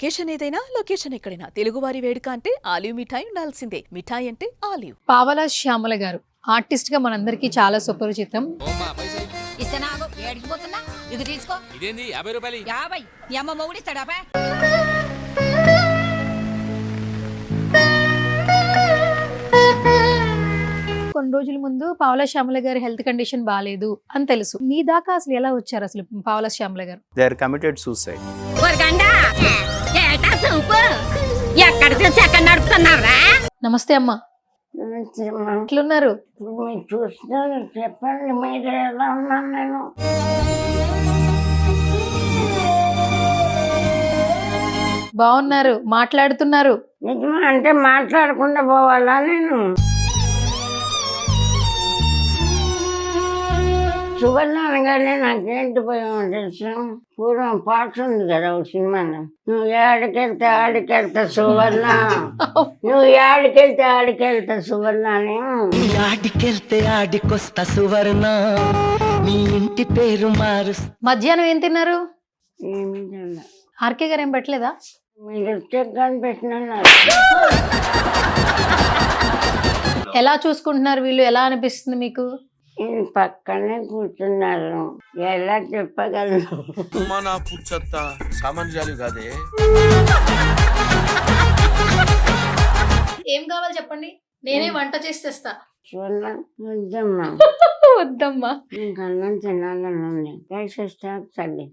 Occasion ఏదైనా location ఎక్కడైనా తెలుగువారి వేడుక అంటే ఆలివ్ మిఠాయి ఉండాల్సిందే. మిఠాయి అంటే ఆలివ్. పావలా శ్యామల గారు ఆర్టిస్ట్ గా మనందరికీ చాలా సుపరిచితం. ఇదేంది 50 రూపాయలు? 50 మీ అమ్మ మొగుడిస్తాడా? కొన్ని రోజుల ముందు పావలా శ్యామల గారి హెల్త్ కండిషన్ బాగాలేదు అని తెలుసు. మీ దాకా అసలు ఎలా వచ్చారు అసలు పావలా శ్యామల గారు? They are committed suicide. ఎక్కడ చూసి ఎక్కడ నడుపుతున్నారా? నమస్తే అమ్మా, ఎట్లున్నారు? మీరు చూస్తున్నారు, చెప్పండి మీరు ఎలా ఉన్నాను నేను. బాగున్నారు, మాట్లాడుతున్నారు. నిజమా అంటే మాట్లాడకుండా పోవాలా నేను? సువర్ణ అనగానే నాకేంటి పోయామో తెలుసు. పూర్వం పాట ఉంది కదా ఒక సినిమాలో, నువ్వు ఏడికెళ్తే ఆడికెళ్తా సువర్ణ, నువ్వు ఏడికెళ్తే ఆడికెళ్తా సువర్ణ అని. ఆడికెళ్తే ఆడికొస్తా సువర్ణ, మీ ఇంటి పేరు మారు. మధ్యాహ్నం ఏం తిన్నారు? ఏమి తిన్నా. ఆర్కే గారు ఏం పెట్టలేదా? మీరు వచ్చే కనిపెట్టిన ఎలా చూసుకుంటున్నారు వీళ్ళు? ఎలా అనిపిస్తుంది మీకు? పక్కనే కూర్చున్నారు, ఎలా చెప్పగలను? మన పుచ్చత్త సామాన్యాలు కాదే. ఏం కావాలి చెప్పండి, నేనే వంట చేసి తెస్తా. వద్దమ్మా వద్దమ్మా, ఇంకా అన్నం తినాలని ఉంది. వేసేస్తా తల్లి.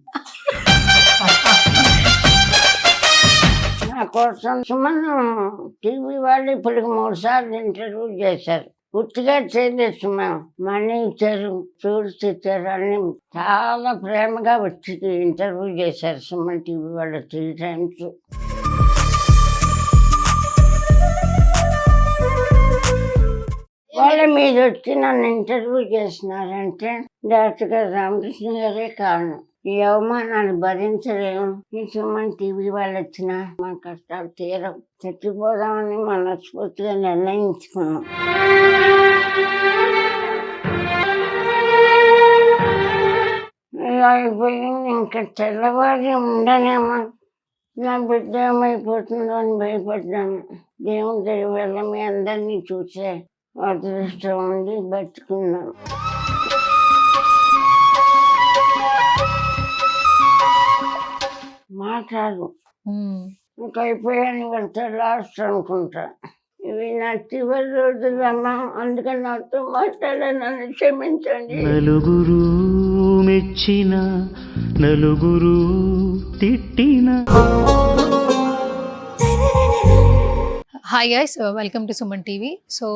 నా కోసం సుమన్ టీవీ వాళ్ళు ఇప్పుడు 3 సార్లు ఇంటర్వ్యూ చేశారు. పూర్తిగా చేయలేదు సుమన్, మనీ ఇచ్చారు, ఫ్రూట్స్ ఇచ్చారు, అన్ని చాలా ప్రేమగా వచ్చి ఇంటర్వ్యూ చేశారు సుమన్ టీవీ వాళ్ళు 3 times. వాళ్ళ మీద వచ్చి నన్ను ఇంటర్వ్యూ చేసినారంటే డాక్టర్ గారు రామకృష్ణ గారే కారణం. ఈ అవమానాలు భరించలేము. ఈ సుమన్ టీవీ వాళ్ళు వచ్చినా మన కష్టాలు తీరం, చచ్చిపోదామని మనస్ఫూర్తిగా నిర్ణయించుకున్నాం. అయిపోయింది, ఇంకా తెల్లవారి ఉండనేమో, నా బిడ్డ ఏమైపోతుందో అని భయపడ్డాను. దేవుని దయ వల్ల మీ అందరినీ చూసే అదృష్టం ఉండి బతుకున్నాను. మాట్లాడు, ఇంకా అయిపోయాను, వెళ్తే లాస్ట్ అనుకుంటా. ఇవి నా చివరి రోజులమ్మా, అందుకని నాతో మాట్లాడానని క్షమించండి. నలుగురు మెచ్చిన నలుగురు తిట్టిన. Hi guys, welcome to Suman TV. So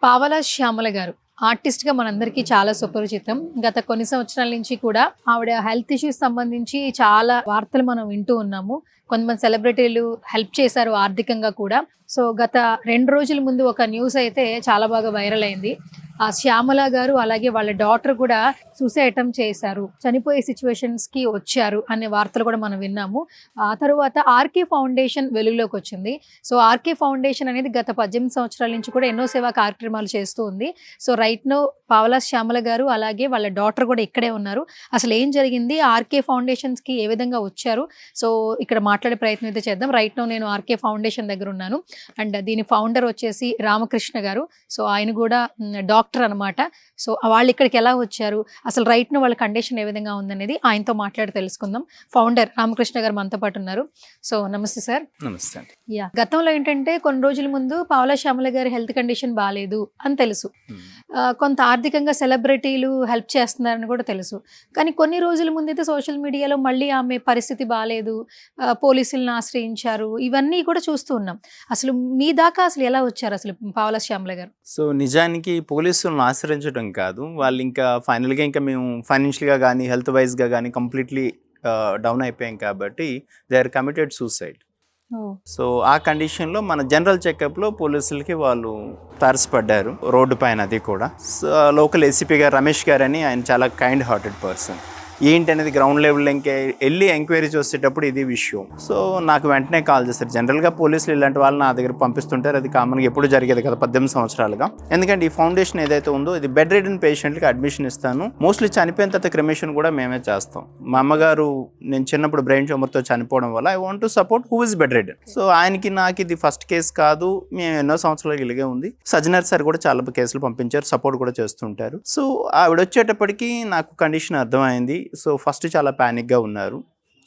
పావలా శ్యామల గారు ఆర్టిస్ట్గా మనందరికీ చాలా సుపరిచితం. గత కొన్ని సంవత్సరాల నుంచి కూడా ఆవిడ హెల్త్ ఇష్యూస్ సంబంధించి చాలా వార్తలు మనం వింటూ ఉన్నాము. కొంతమంది సెలబ్రిటీలు హెల్ప్ చేశారు ఆర్థికంగా కూడా. సో గత 2 రోజుల ముందు ఒక న్యూస్ అయితే చాలా బాగా వైరల్ అయింది. ఆ శ్యామల గారు అలాగే వాళ్ళ డాటర్ కూడా సూసైడ్ అటెంప్ట్ చేశారు, చనిపోయే సిచ్యువేషన్స్కి వచ్చారు అనే వార్తలు కూడా మనం విన్నాము. ఆ తర్వాత ఆర్కే ఫౌండేషన్ వెలుగులోకి వచ్చింది. సో ఆర్కే ఫౌండేషన్ అనేది గత 18 సంవత్సరాల నుంచి కూడా ఎన్నో సేవా కార్యక్రమాలు చేస్తూ ఉంది. సో రైట్ నో పావలా శ్యామల గారు అలాగే వాళ్ళ డాటర్ కూడా ఇక్కడే ఉన్నారు. అసలు ఏం జరిగింది, ఆర్కే ఫౌండేషన్స్కి ఏ విధంగా వచ్చారు, సో ఇక్కడ మాట్లాడే ప్రయత్నం అయితే చేద్దాం. రైట్ నో నేను ఆర్కే ఫౌండేషన్ దగ్గర ఉన్నాను. అండ్ దీని ఫౌండర్ వచ్చేసి రామకృష్ణ గారు. సో ఆయన కూడా డాక్టర్ అనమాట. సో వాళ్ళు ఇక్కడికి ఎలా వచ్చారు, అసలు రైట్ నో వాళ్ళ కండిషన్ ఏ విధంగా ఉందనేది ఆయనతో మాట్లాడి తెలుసుకుందాం. ఫౌండర్ రామకృష్ణ గారు మనతో పాటు ఉన్నారు. సో నమస్తే సార్. నమస్తే. యా, గతంలో ఏంటంటే కొన్ని రోజుల ముందు పావలా శ్యామల గారి హెల్త్ కండిషన్ బాగాలేదు అని తెలుసు. కొంత ఆర్థికంగా సెలబ్రిటీలు హెల్ప్ చేస్తున్నారని కూడా తెలుసు. కానీ కొన్ని రోజుల ముందు అయితే సోషల్ మీడియాలో మళ్ళీ ఆమె పరిస్థితి బాగాలేదు, పోలీసులను ఆశ్రయించారు, ఇవన్నీ కూడా చూస్తూ ఉన్నాం. అసలు మీ దాకా అసలు ఎలా వచ్చారు అసలు పావలా శ్యామల గారు? సో నిజానికి పోలీసులను ఆశ్రయించడం కాదు, వాళ్ళు ఇంకా ఫైనల్గా ఇంకా మేము ఫైనాన్షియల్గా కానీ హెల్త్ వైజ్గా కానీ కంప్లీట్లీ డౌన్ అయిపోయాం కాబట్టి they are committed suicide. So ఆ కండిషన్లో మన జనరల్ చెకప్లో పోలీసులకి వాళ్ళు తారసపడ్డారు రోడ్డు పైన. అది కూడా లోకల్ ఏసీపీ గారు రమేష్ గారు అని, ఆయన చాలా కైండ్ హార్టెడ్ పర్సన్. ఏంటి అనేది గ్రౌండ్ లెవెల్ ఇంకా వెళ్ళి ఎంక్వైరీ చేసేటప్పుడు ఇది విషయం. సో నాకు వెంటనే కాల్ చేస్తారు. జనరల్గా పోలీసులు ఇలాంటి వాళ్ళు నా దగ్గర పంపిస్తుంటారు, అది కామన్గా ఎప్పుడు జరిగేది కదా 18 సంవత్సరాలుగా. ఎందుకంటే ఈ ఫౌండేషన్ ఏదైతే ఉందో ఇది బెడ్ రిడెన్ పేషెంట్కి అడ్మిషన్ ఇస్తాను. మోస్ట్లీ చనిపోయిన తర్వాత క్రిమేషన్ కూడా మేమే చేస్తాం. మా అమ్మగారు నేను చిన్నప్పుడు బ్రెయిన్ ట్యూమర్తో చనిపోవడం వల్ల I want to support who is bed ridden. So ఆయనకి నాకు ఇది ఫస్ట్ కేసు కాదు, మేము ఎన్నో సంవత్సరాలు ఇలాగే ఉంది. సజ్జనర్ సార్ కూడా చాలా కేసులు పంపించారు, సపోర్ట్ కూడా చేస్తుంటారు. సో ఆవిడ వచ్చేటప్పటికి నాకు కండిషన్ అర్థమైంది. సో ఫస్ట్ చాలా ప్యానిక్గా ఉన్నారు.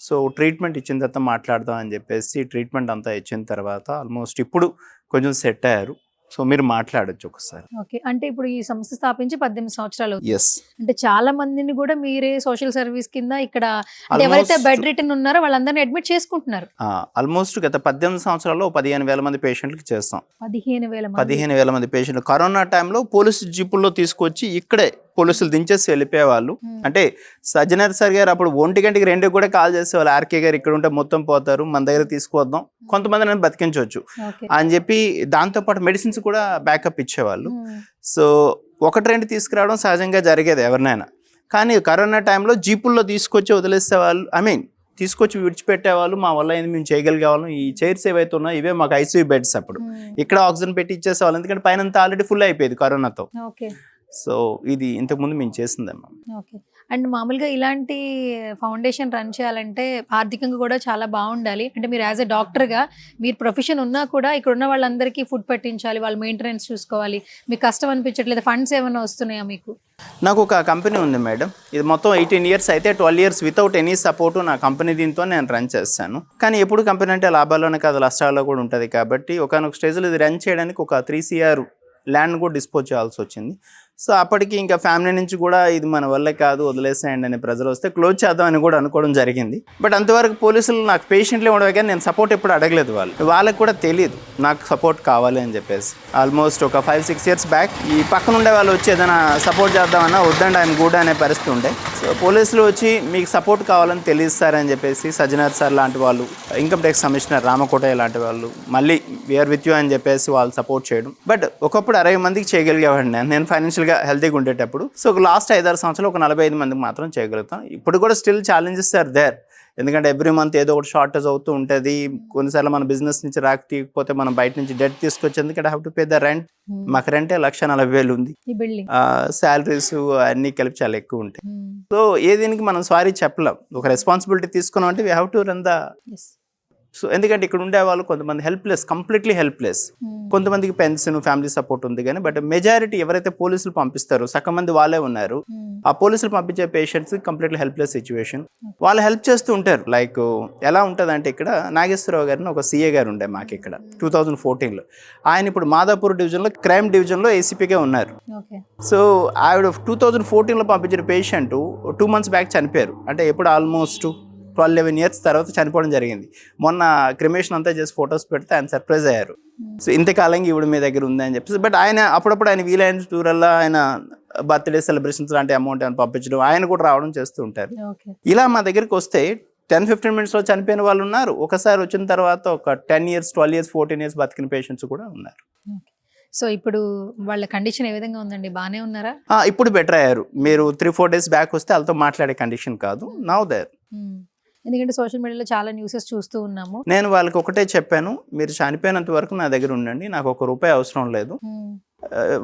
సో ట్రీట్మెంట్ ఇచ్చిన తర్వాత మాట్లాడదాం అని చెప్పేసి ట్రీట్మెంట్ అంతా ఇచ్చిన తర్వాత ఆల్మోస్ట్ ఇప్పుడు కొంచెం సెట్ అయ్యారు. సో మీరు మాట్లాడొచ్చు ఒకసారి. ఓకే, అంటే ఇప్పుడు ఈ సంస్థ స్థాపించి 18 సంవత్సరాలు అవుతుంది. ఎస్, అంటే చాలా మందిని కూడా మీరే సోషల్ సర్వీస్ కింద ఇక్కడ అంటే ఎవరైతే బెడ్ రిటర్న్ ఉన్నారో వాళ్ళందరినీ అడ్మిట్ చేసుకుంటున్నారు. ఆల్మోస్ట్ గత 18 సంవత్సరాల్లో 15,000 మంది పేషెంట్కి చేస్తాం. 15,000 మంది పేషెంట్లు కరోనా టైంలో పోలీసు జీపుల్లో తీసుకొచ్చి ఇక్కడే పోలీసులు దించేసి వెళ్ళిపోయేవాళ్ళు. అంటే సజ్జనర్ సార్ గారు అప్పుడు 1 గంటకి 2 కూడా కాల్ చేసేవాళ్ళు, ఆర్కే గారు ఇక్కడ ఉంటే మొత్తం పోతారు, మన దగ్గర తీసుకువద్దాం, కొంతమంది నేను బతికించవచ్చు అని చెప్పి దాంతోపాటు మెడిసిన్స్ కూడా బ్యాకప్ ఇచ్చేవాళ్ళు. సో 1-2 తీసుకురావడం సహజంగా జరిగేది ఎవరినైనా. కానీ కరోనా టైంలో జీపుల్లో తీసుకొచ్చి వదిలేసేవాళ్ళు, తీసుకొచ్చి విడిచిపెట్టేవాళ్ళు. మా వల్ల ఏంది, మేము చేయగలిగేవాళ్ళం. ఈ చైర్స్ ఏవైతే ఉన్నాయో ఇవే మాకు ఐసీయూ బెడ్స్. అప్పుడు ఇక్కడ ఆక్సిజన్ పెట్టి ఇచ్చేసేవాళ్ళు, ఎందుకంటే పైన ఆల్రెడీ ఫుల్ అయిపోయేది కరోనాతో. సో ఇది ఇంతకుముందు మేము చేసిందమ్మా. ఓకే, అండ్ మామూలుగా ఇలాంటి ఫౌండేషన్ రన్ చేయాలంటే ఆర్థికంగా కూడా చాలా బాగుండాలి. అంటే మీరు యాజ్ ఎ డాక్టర్గా మీరు ప్రొఫెషన్ ఉన్నా కూడా ఇక్కడ ఉన్న వాళ్ళందరికీ ఫుడ్ పెట్టించాలి, వాళ్ళ మెయింటెనెన్స్ చూసుకోవాలి. మీకు కష్టం అనిపించట్లేదు? ఫండ్స్ ఏమైనా వస్తున్నాయా మీకు? నాకు ఒక కంపెనీ ఉంది మేడం, ఇది మొత్తం 18 ఇయర్స్ అయితే 12 ఇయర్స్ వితౌట్ ఎనీ సపోర్ట్ నా కంపెనీ దీంతో నేను రన్ చేస్తాను. కానీ ఎప్పుడు కంపెనీ అంటే లాభాల్లోనే కాదు, నష్టాల్లో కూడా ఉంటుంది. కాబట్టి ఒకనొక స్టేజ్లో ఇది రన్ చేయడానికి ఒక 3 CR ల్యాండ్ కూడా డిస్పోజ్ చేయాల్సి వచ్చింది. సో అప్పటికి ఇంకా ఫ్యామిలీ నుంచి కూడా ఇది మన వల్లే కాదు, వదిలేసేయండి అనే ప్రెజర్ వస్తే క్లోజ్ చేద్దామని కూడా అనుకోవడం జరిగింది. బట్ అంతవరకు పోలీసులు నాకు పేషెంట్లే ఉండవు, కానీ నేను సపోర్ట్ ఎప్పుడు అడగలేదు. వాళ్ళకి కూడా తెలియదు నాకు సపోర్ట్ కావాలి అని చెప్పేసి. ఆల్మోస్ట్ ఒక 5-6 ఇయర్స్ బ్యాక్ ఈ పక్కన ఉండే వాళ్ళు వచ్చి ఏదైనా సపోర్ట్ చేద్దామన్నా వద్దండి ఆయన కూడా అనే పరిస్థితి ఉండే. సో పోలీసులు వచ్చి మీకు సపోర్ట్ కావాలని తెలియస్తారని చెప్పేసి సజ్జనర్ సార్ లాంటి వాళ్ళు, ఇన్కమ్ ట్యాక్స్ కమిషనర్ రామకోటయ్య లాంటి వాళ్ళు మళ్ళీ వీఆర్ విత్ యూ అని చెప్పేసి వాళ్ళు సపోర్ట్ చేయడం. బట్ ఒకప్పుడు 60 మందికి చేయగలిగేవాడిని నేను ఫైనాన్షియల్గా హెల్తీగా ఉండేటప్పుడు. సో లాస్ట్ 5-6 సంవత్సరాలు ఒక 45 మందికి మాత్రం చేయగలుగుతాం. ఇప్పుడు కూడా స్టిల్ ఛాలెంజెస్ ఆర్ దేర్, ఎందుకంటే ఎవ్రీ మంత్ ఏదో ఒకటి షార్టేజ్ అవుతూ ఉంటుంది. కొన్నిసార్లు మన బిజినెస్ నుంచి రాకపోతే మనం బయట నుంచి డెట్ తీసుకొచ్చేందుకు I have to pay the rent. మాకు రెంటే 1,40,000 ఉంది, శాలరీస్ అన్నీ కలిపి చాలా ఎక్కువ ఉంటాయి. సో ఏ దీనికి మనం సారీ చెప్పలేం. ఒక రెస్పాన్సిబిలిటీ తీసుకున్నాం అంటే we have to run the. So ఎందుకంటే ఇక్కడ ఉండే వాళ్ళు కొంతమంది హెల్ప్లెస్, కంప్లీట్లీ హెల్ప్లెస్. కొంతమందికి పెన్షన్, ఫ్యామిలీ సపోర్ట్ ఉంది, కానీ బట్ మెజారిటీ ఎవరైతే పోలీసులు పంపిస్తారో సగం మంది వాళ్ళే ఉన్నారు. ఆ పోలీసులు పంపించే పేషెంట్స్ కంప్లీట్లీ హెల్ప్లెస్ సిచ్యువేషన్. వాళ్ళు హెల్ప్ చేస్తూ ఉంటారు. లైక్ ఎలా ఉంటుంది అంటే, ఇక్కడ నాగేశ్వరరావు గారిని ఒక CA గారు ఉండే మాకు ఇక్కడ 2014లో. ఆయన ఇప్పుడు మాదాపూర్ డివిజన్లో క్రైమ్ డివిజన్లో ACPగా ఉన్నారు. సో ఆవిడ 2014లో పంపించిన పేషెంట్ 2 months బ్యాక్ చనిపోయారు. అంటే ఎప్పుడు ఆల్మోస్ట్ 12-11 years తర్వాత చనిపోవడం జరిగింది. మొన్న క్రిమేషన్ అంతా చేసి ఫొటోస్ పెడితే ఆయన సర్ప్రైజ్ అయ్యారు. సో ఇంతకాలంగా ఈవిడ మీ దగ్గర ఉంది అని చెప్పేసి. బట్ ఆయన అప్పుడప్పుడు ఆయన వీలైన టూరల్లా ఆయన బర్త్డే సెలబ్రేషన్స్ లాంటి అమౌంట్ ఏమైనా పంపించడం, ఆయన కూడా రావడం చేస్తూ ఉంటారు. ఇలా మా దగ్గరికి వస్తే 10-15 minutesలో చనిపోయిన వాళ్ళు ఉన్నారు. ఒకసారి వచ్చిన తర్వాత ఒక 10 years, 12 years, 14 years బతికిన పేషెంట్స్ కూడా ఉన్నారు. సో ఇప్పుడు వాళ్ళ కండిషన్ ఏ విధంగా ఉందండి? బాగానే ఉన్నారా? ఇప్పుడు బెటర్ అయ్యారు. మీరు 3-4 days బ్యాక్ వస్తే వాళ్ళతో మాట్లాడే కండిషన్ కాదు. Now there. ఎందుకంటే సోషల్ మీడియాలో చాలా న్యూసెస్ చూస్తూ ఉన్నాము. నేను వాళ్ళకి ఒకటే చెప్పాను, మీరు చనిపోయినంత వరకు నా దగ్గర ఉండండి, నాకు ₹1 అవసరం లేదు.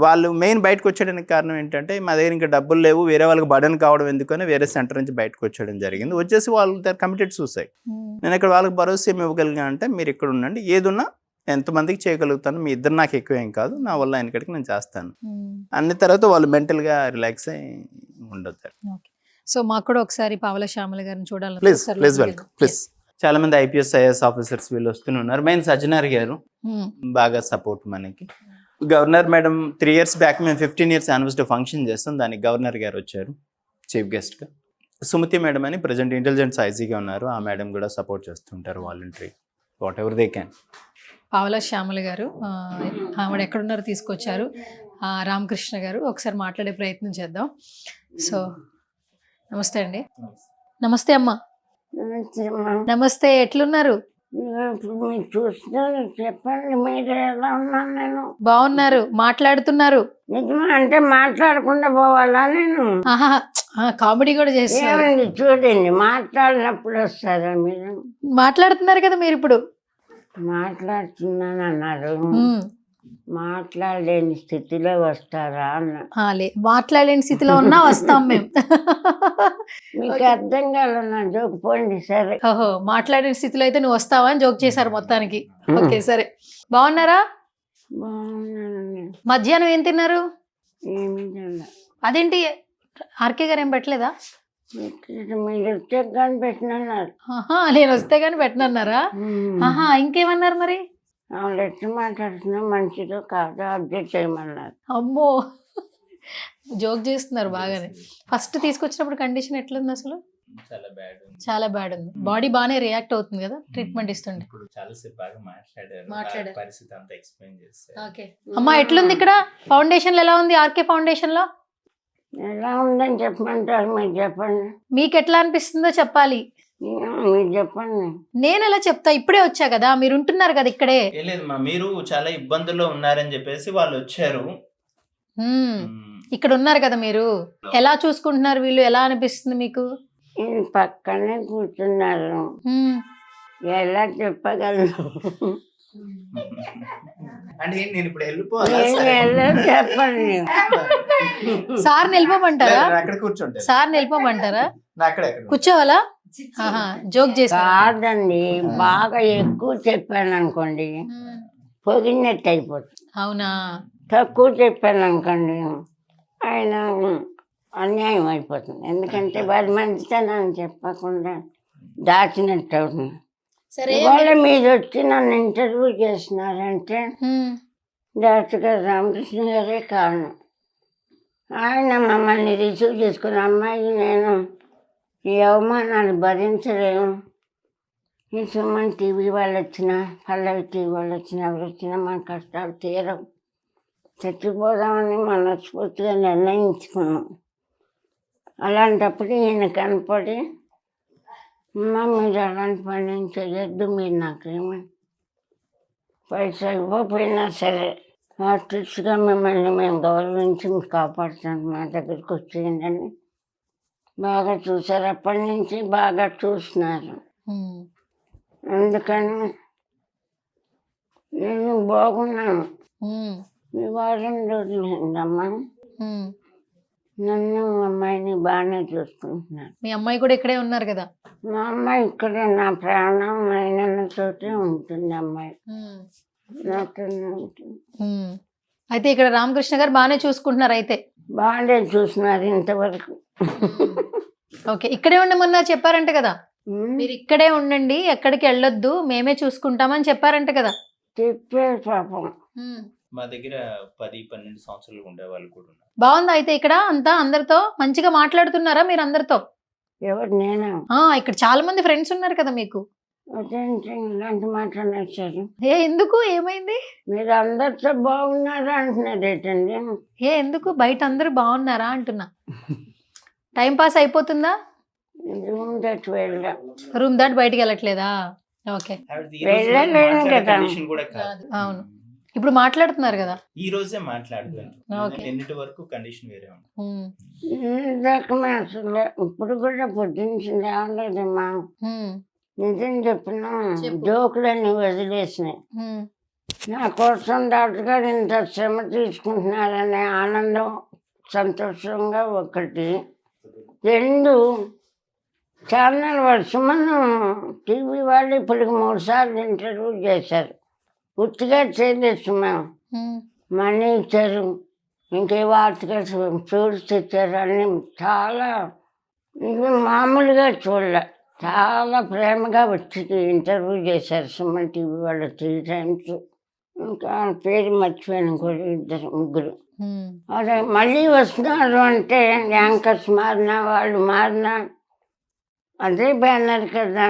వాళ్ళు మెయిన్ బయటకు వచ్చేయడానికి కారణం ఏంటంటే, మా దగ్గర ఇంకా డబ్బులు లేవు, వేరే వాళ్ళకి బర్డెన్ కావడం ఎందుకని వేరే సెంటర్ నుంచి బయటకు వచ్చేయడం జరిగింది. వచ్చేసి వాళ్ళు దే కమిటెడ్ సూసైడ్. నేను ఇక్కడ వాళ్ళకి భరోసా ఏమి ఇవ్వగలిగా అంటే, మీరు ఇక్కడ ఉండండి, ఏదున్నా ఎంతమందికి చేయగలుగుతాను, మీ ఇద్దరు నాకు ఎక్కువ ఏం కాదు, నా వల్ల ఆయనకడికి నేను చేస్తాను అన్ని. తర్వాత వాళ్ళు మెంటల్గా రిలాక్స్ అయ్యి ఉండొచ్చు. సో మాకు కూడా ఒకసారి పావల శ్యామల గారిని చూడాలి. Please welcome. ప్లీజ్. చాలా మంది IPS IAS ఆఫీసర్స్ వీళ్ళు వస్తూనే ఉన్నారు. మెయిన్ సజ్జనర్ గారు బాగా సపోర్ట్ మనకి. గవర్నర్ మేడం 3 years బ్యాక్ మేము 15 years యానివర్సరీ ఫంక్షన్ చేస్తాం, దానికి గవర్నర్ గారు వచ్చారు చీఫ్ గెస్ట్గా. సుమతి మేడం అని ప్రజెంట్ ఇంటెలిజెన్స్ IGగా ఉన్నారు, ఆ మేడం కూడా సపోర్ట్ చేస్తుంటారు voluntary whatever they can. Pavala Shyamala గారు ఆవిడ ఎక్కడున్నారో తీసుకొచ్చారు. రామకృష్ణ గారు ఒకసారి మాట్లాడే ప్రయత్నం చేద్దాం. సో నమస్తే అండి. నమస్తే అమ్మా. నమస్తే, ఎట్లున్నారు? ఇప్పుడు మీరు చూస్తున్నారు, చెప్పండి మీరు ఎలా ఉన్నాను నేను? బాగున్నారు, మాట్లాడుతున్నారు. నిజమా అంటే మాట్లాడకుండా పోవాలా నేను? ఆహా, కామెడీ కూడా చేస్తున్నారు. ఏమండి చూడండి, మాట్లాడినప్పుడు వస్తారా మీరు? మాట్లాడుతున్నారు కదా మీరు ఇప్పుడు. మాట్లాడుతున్నాను అన్నారు, ఉమ్. మాట్లాడలేని స్థితిలో వస్తారా అన్న. మాట్లాడలేని స్థితిలో ఉన్నా వస్తాం మేము. మీకు అర్థం కావాలన్నా జోక్ పోండి సరే. ఓహో, మాట్లాడలేని స్థితిలో అయితే నువ్వు వస్తావా అని జోక్ చేశారు మొత్తానికి. ఓకే సరే. బాగున్నారా? బాగున్నానండి. మధ్యాహ్నం ఏం తిన్నారు? ఏమి తిన్నా. అదేంటి ఆర్కే గారు ఏం పెట్టలేదా? మీరు వచ్చే కానీ పెట్టినన్నారు. ఆహా, నేను వస్తే గానీ పెట్టనన్నారా? ఆహా, ఇంకేమన్నారు మరి? ఆవిడ ఎట్లా మాట్లాడుతున్నా మంచిదో కాదో అప్డేట్ చేయమన్నారు. అమ్మో, జోక్ చేస్తున్నారు బాగానే. ఫస్ట్ తీసుకొచ్చినప్పుడు కండిషన్ ఎట్లుంది అసలు? చాలా బ్యాడ్ ఉంది. చాలా బ్యాడ్ ఉంది. బాడీ బాగానే రియాక్ట్ అవుతుంది కదా ట్రీట్మెంట్ ఇస్తుండే. ఇప్పుడు చాలాసేపు బాగా మాట్లాడారు. మాట్లాడారు. పరిస్థితి అంతా ఎక్స్ప్లెయిన్ చేస్తారు. ఓకే అమ్మా, ఎట్లుంది ఇక్కడ ఫౌండేషన్ ఎలా ఉంది? ఆర్కే ఫౌండేషన్ లో ఎలా ఉందని చెప్పమంటారు, మీరు చెప్పండి. మీకు ఎట్లా అనిపిస్తుందో చెప్పాలి. మీరు చెప్పండి. నేను ఎలా చెప్తా, ఇప్పుడే వచ్చా కదా, మీరు ఉంటున్నారు కదా ఇక్కడే. ఏం లేదమ్మా, మీరు చాలా ఇబ్బందుల్లో ఉన్నారని చెప్పేసి వాళ్ళు వచ్చారు. ఇక్కడ ఉన్నారు కదా మీరు, ఎలా చూసుకుంటున్నారు వీళ్ళు? ఎలా అనిపిస్తుంది మీకు? నేను పక్కనే కూర్చున్నారు, ఎలా చెప్పగలను? అంటే నేను ఇప్పుడు నేను ఎలా చెప్పండి? సార్ నిలిపోమంటారా? అక్కడ కూర్చుంటే సార్ నిలిపోమంటారా? అక్కడ కూర్చోవాలా? జోక్ చేస్తా కాదండి, బాగా ఎక్కువ చెప్పాను అనుకోండి పొగినట్టు అయిపోతుంది. అవునా? తక్కువ చెప్పాను అనుకోండి ఆయన అన్యాయం అయిపోతుంది. ఎందుకంటే వారి మంచితనాన్ని చెప్పకుండా దాచినట్టు అవుతుంది. ఇవాళ మీరు వచ్చి నన్ను ఇంటర్వ్యూ చేసినారంటే డాక్టర్ గారు రామకృష్ణ గారే కారణం. ఆయన మమ్మల్ని రిసీవ్ చేసుకున్న అమ్మాయి నేను ఈ అవమానాలు భరించలేము. ఈ సుమన్ టీవీ వాళ్ళు వచ్చినా, పల్లవి టీవీ వాళ్ళు వచ్చినా, ఎవరు వచ్చినా మన కష్టాలు తీరవు, చచ్చిపోదామని మనస్ఫూర్తిగా నిర్ణయించుకున్నాం. అలాంటప్పుడు ఈయన కనపడి అమ్మ మీరు అలాంటి పని ఏం చేయొద్దు, మీరు నాకేమో పైసా ఇవ్వకపోయినా సరే ఆర్టిస్ట్గా మిమ్మల్ని మేము గౌరవించి కాపాడుతాం, మా దగ్గరికి వచ్చేయండి బాగా చూసారు. అప్పటి నుంచి బాగా చూస్తున్నారు. అందుకని నేను బాగున్నాను. ఈ వారం రోజులు అమ్మా నన్ను అమ్మాయిని బాగానే చూసుకుంటున్నాను. మీ అమ్మాయి కూడా ఇక్కడే ఉన్నారు కదా? మా అమ్మాయి ఇక్కడే, నా ప్రాణం అయిన చోటే ఉంటుంది. అమ్మాయి నాతోనే ఉంటుంది. అయితే ఇక్కడ రామకృష్ణ గారు బాగానే చూసుకుంటున్నారు. అయితే బాగానే చూస్తున్నారు ఇంతవరకు. ఓకే, ఇక్కడే ఉండమన్నారు చెప్పారంట కదా? మీరు ఇక్కడే ఉండండి, ఎక్కడికి వెళ్ళొద్దు, మేమే చూసుకుంటామని చెప్పారంట కదా? చెప్పారు పాపం. మా దగ్గర 10-12 సంవత్సరాలు ఉండే వాళ్ళు కూడా ఉన్నారు. బాగుందా అయితే ఇక్కడ అంతా? అందరితో మంచిగా మాట్లాడుతున్నారా మీరు అందరితో? ఎవరు? నేనా? ఇక్కడ చాలా మంది ఫ్రెండ్స్ ఉన్నారు కదా మీకు. అదేంటి ఇలాంటి మాట్లాడేశారు? ఎందుకు, ఏమైంది? మీరు అందరితో బాగున్నారా అంటున్నారు ఏంటండి? ఎందుకు బయట అందరూ బాగున్నారా అంటున్నా. టైం పాస్ అయిపోతుందా? రూమ్ దాటి వెళ్ళా. రూమ్ దాటి బయటికి వెళ్ళట్లేదా? ఓకే, వెళ్ళలేను కదా. అవును. ఇప్పుడు మాట్లాడుతున్నారు కదా? ఈ రోజే మాట్లాడుతున్నాను. నిన్నటి వరకు కండిషన్ వేరే రకమే అసలు. ఇప్పుడు కూడా పొద్దున్నే లేవలేదమ్మా. నిజం చెప్పిన జోకులన్నీ వదిలేసినాయి. నా కోసం డాక్టర్ గారు ఇంత శ్రమ తీసుకుంటున్నారనే ఆనందం, సంతోషంగా ఒకటి. 2 ఛానల్ వాళ్ళు సుమన్ టీవీ వాళ్ళు ఇప్పటికి 3 సార్లు ఇంటర్వ్యూ చేశారు. ఉత్తిగా చేయలేదు మేము, మనీ ఇచ్చారు, ఇంకే వార్తగా ఫ్రూట్స్ ఇచ్చారు, అన్నీ చాలా ఇది మామూలుగా చూడలే. చాలా ప్రేమగా వచ్చి ఇంటర్వ్యూ చేశారు సుమన్ టీవీ వాళ్ళు 3 times. ఇంకా పేరు మర్చిపోయాను కూడా, 2-3. అదే మళ్ళీ వస్తున్నారు అంటే యాంకర్స్ మారినా వాళ్ళు మారినా అదే బ్యానర్ కదా,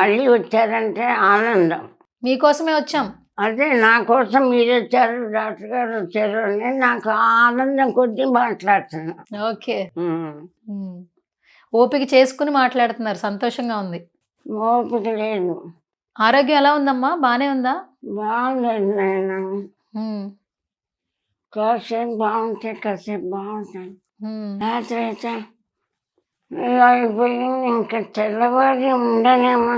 మళ్ళీ వచ్చారంటే ఆనందం. మీకోసమే వచ్చాం. అదే నా కోసం మీరు వచ్చారు, డాక్టర్ గారు వచ్చారు అని నాకు ఆనందం కొద్దీ మాట్లాడుతున్నా. ఓకే, ఓపిక చేసుకుని మాట్లాడుతున్నారు, సంతోషంగా ఉంది. ఓపిక లేదు. ఆరోగ్యం ఎలా ఉందమ్మా? బానే ఉందా? బాగుండదు నాయన. ఉమ్, కాసేపు బాగుంటాయి, కాసేపు బాగుంటాయి. ఉమ్, రాత్రి అయితే అయిపోయింది, ఇంకా తెల్లవారి ఉండనేమో,